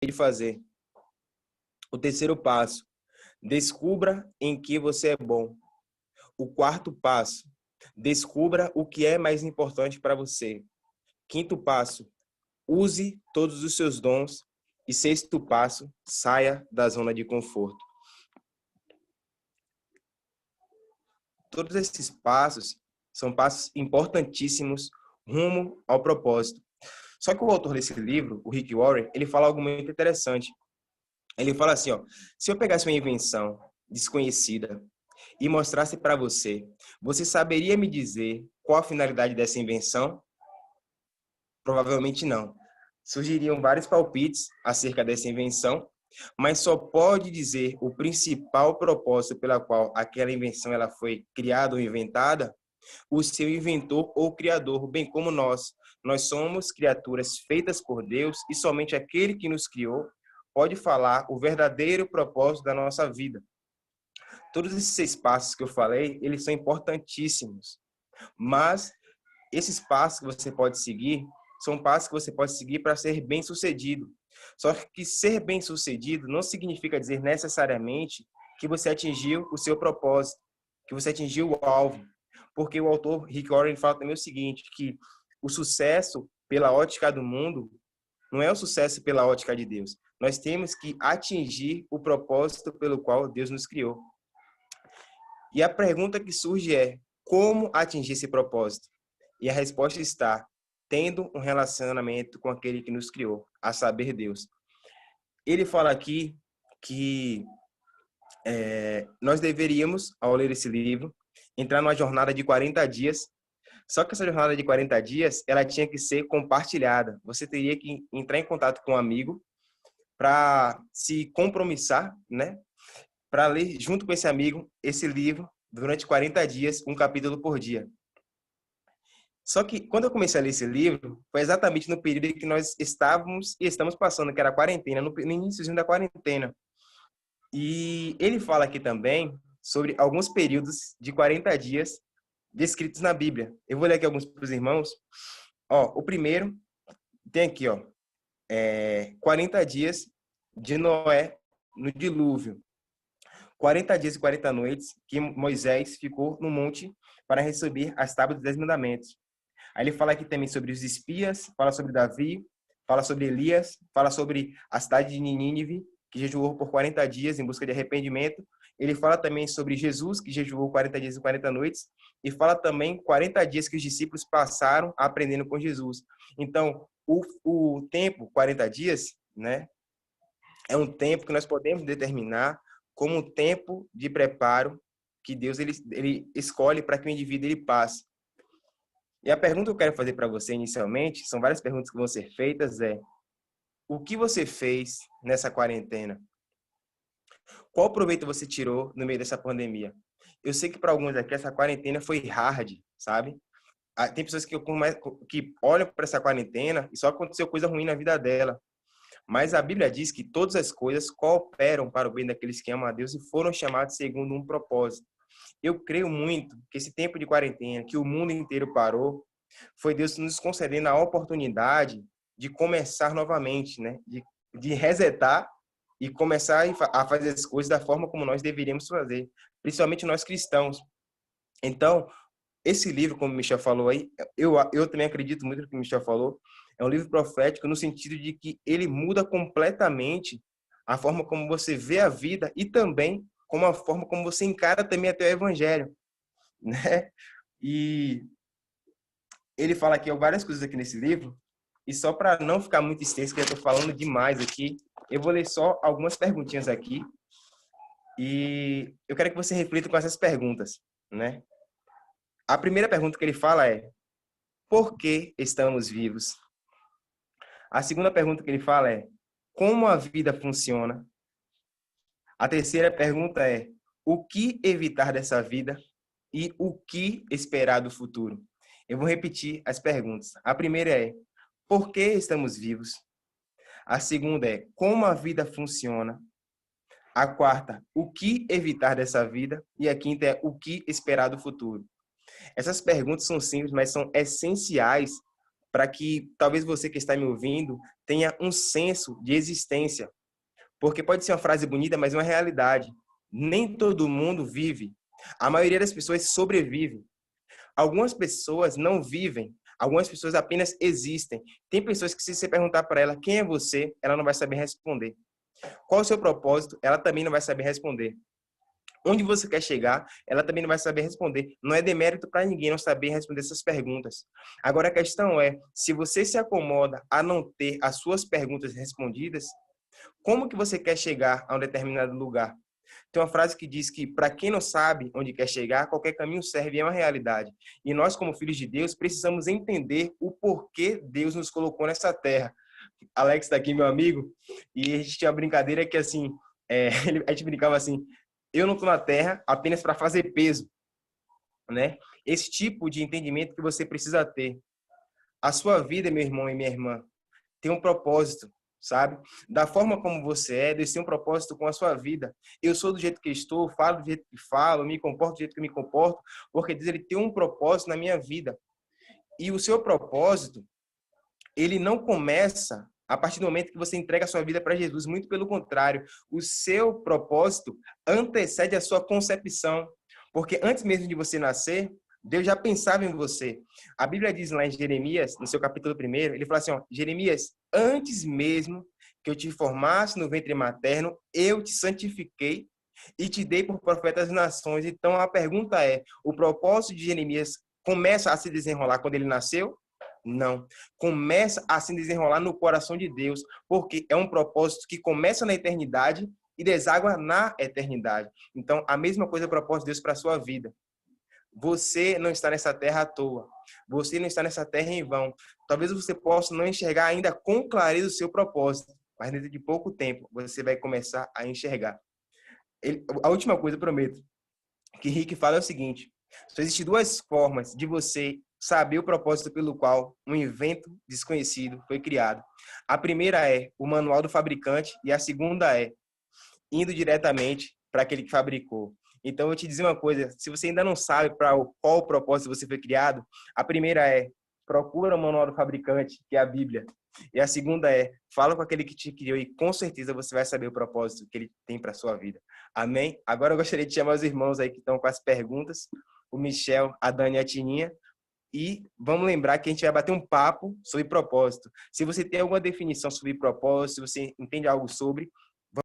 de fazer. O terceiro passo, descubra em que você é bom. O quarto passo, descubra o que é mais importante para você. Quinto passo, use todos os seus dons. E sexto passo, saia da zona de conforto. Todos esses passos são passos importantíssimos rumo ao propósito. Só que o autor desse livro, o Rick Warren, ele fala algo muito interessante. Ele fala assim, ó, se eu pegasse uma invenção desconhecida e mostrasse para você, você saberia me dizer qual a finalidade dessa invenção? Provavelmente não. Surgiriam vários palpites acerca dessa invenção, mas só pode dizer o principal propósito pela qual aquela invenção ela foi criada ou inventada, o seu inventor ou criador, bem como nós. Nós somos criaturas feitas por Deus e somente aquele que nos criou pode falar o verdadeiro propósito da nossa vida. Todos esses 6 passos que eu falei, eles são importantíssimos, mas esses passos que você pode seguir são passos que você pode seguir para ser bem-sucedido. Só que ser bem-sucedido não significa dizer necessariamente que você atingiu o seu propósito, que você atingiu o alvo. Porque o autor Rick Warren fala também o seguinte, que o sucesso pela ótica do mundo não é o sucesso pela ótica de Deus. Nós temos que atingir o propósito pelo qual Deus nos criou. E a pergunta que surge é, como atingir esse propósito? E a resposta está, tendo um relacionamento com aquele que nos criou, a saber, Deus. Ele fala aqui que nós deveríamos, ao ler esse livro, entrar numa jornada de 40 dias, só que essa jornada de 40 dias, ela tinha que ser compartilhada. Você teria que entrar em contato com um amigo para se compromissar, né? Para ler junto com esse amigo esse livro durante 40 dias, um capítulo por dia. Só que quando eu comecei a ler esse livro, foi exatamente no período em que nós estávamos e estamos passando, que era a quarentena, no início da quarentena. E ele fala aqui também sobre alguns períodos de 40 dias descritos na Bíblia. Eu vou ler aqui alguns para os irmãos. Ó, o primeiro tem aqui, ó, 40 dias de Noé no dilúvio. 40 dias e 40 noites que Moisés ficou no monte para receber as tábuas dos 10 mandamentos. Aí ele fala aqui também sobre os espias, fala sobre Davi, fala sobre Elias, fala sobre a cidade de Nínive, que jejuou por 40 dias em busca de arrependimento. Ele fala também sobre Jesus, que jejuou 40 dias e 40 noites, e fala também 40 dias que os discípulos passaram aprendendo com Jesus. Então, o tempo, 40 dias, né, é um tempo que nós podemos determinar como um tempo de preparo que Deus ele escolhe para que o indivíduo ele passe. E a pergunta que eu quero fazer para você inicialmente, são várias perguntas que vão ser feitas, o que você fez nessa quarentena? Qual proveito você tirou no meio dessa pandemia? Eu sei que para alguns aqui essa quarentena foi hard, sabe? Tem pessoas que olham para essa quarentena e só aconteceu coisa ruim na vida dela. Mas a Bíblia diz que todas as coisas cooperam para o bem daqueles que amam a Deus e foram chamados segundo um propósito. Eu creio muito que esse tempo de quarentena, que o mundo inteiro parou, foi Deus nos concedendo a oportunidade de começar novamente, né? De resetar e começar a fazer as coisas da forma como nós deveríamos fazer, principalmente nós cristãos. Então, esse livro, como o Michel falou aí, eu também acredito muito no que o Michel falou, é um livro profético no sentido de que ele muda completamente a forma como você vê a vida e também como a forma como você encara também até o evangelho, né? E ele fala aqui várias coisas aqui nesse livro, e só para não ficar muito extenso, que eu estou falando demais aqui, eu vou ler só algumas perguntinhas aqui, e eu quero que você reflita com essas perguntas, né? A primeira pergunta que ele fala é: por que estamos vivos? A segunda pergunta que ele fala é: como a vida funciona? A terceira pergunta é: o que evitar dessa vida e o que esperar do futuro? Eu vou repetir as perguntas. A primeira é: por que estamos vivos? A segunda é: como a vida funciona? A quarta: o que evitar dessa vida? E a quinta é: o que esperar do futuro? Essas perguntas são simples, mas são essenciais para que talvez você que está me ouvindo tenha um senso de existência. Porque pode ser uma frase bonita, mas é uma realidade. Nem todo mundo vive. A maioria das pessoas sobrevive. Algumas pessoas não vivem. Algumas pessoas apenas existem. Tem pessoas que, se você perguntar para ela quem é você, ela não vai saber responder. Qual o seu propósito? Ela também não vai saber responder. Onde você quer chegar? Ela também não vai saber responder. Não é demérito para ninguém não saber responder essas perguntas. Agora, a questão é, se você se acomoda a não ter as suas perguntas respondidas, como que você quer chegar a um determinado lugar? Tem uma frase que diz que, para quem não sabe onde quer chegar, qualquer caminho serve, é uma realidade. E nós, como filhos de Deus, precisamos entender o porquê Deus nos colocou nessa terra. Alex está aqui, meu amigo, e a gente tinha uma brincadeira que, assim, a gente brincava assim, eu não estou na terra apenas para fazer peso, né? Esse tipo de entendimento que você precisa ter. A sua vida, meu irmão e minha irmã, tem um propósito, sabe? Da forma como você é, Deus tem um propósito com a sua vida. Eu sou do jeito que estou, falo do jeito que falo, me comporto do jeito que me comporto, porque Deus ele tem um propósito na minha vida. E o seu propósito, ele não começa a partir do momento que você entrega a sua vida para Jesus. Muito pelo contrário, o seu propósito antecede a sua concepção. Porque antes mesmo de você nascer, Deus já pensava em você. A Bíblia diz lá em Jeremias, no seu capítulo 1, ele fala assim, ó, Jeremias, antes mesmo que eu te formasse no ventre materno, eu te santifiquei e te dei por profeta das nações. Então a pergunta é, o propósito de Jeremias começa a se desenrolar quando ele nasceu? Não. Começa a se desenrolar no coração de Deus, porque é um propósito que começa na eternidade e deságua na eternidade. Então, a mesma coisa é o propósito de Deus para a sua vida. Você não está nessa terra à toa. Você não está nessa terra em vão. Talvez você possa não enxergar ainda com clareza o seu propósito, mas dentro de pouco tempo você vai começar a enxergar. A última coisa, eu prometo, que Rick fala é o seguinte: só existem duas formas de você saber o propósito pelo qual um invento desconhecido foi criado. A primeira é o manual do fabricante e a segunda é indo diretamente para aquele que fabricou. Então, eu vou te dizer uma coisa, se você ainda não sabe para qual propósito você foi criado, a primeira é procura o manual do fabricante, que é a Bíblia. E a segunda é, fala com aquele que te criou e com certeza você vai saber o propósito que ele tem para a sua vida. Amém? Agora eu gostaria de chamar os irmãos aí que estão com as perguntas, o Michel, a Dani e a Tininha. E vamos lembrar que a gente vai bater um papo sobre propósito. Se você tem alguma definição sobre propósito, se você entende algo sobre,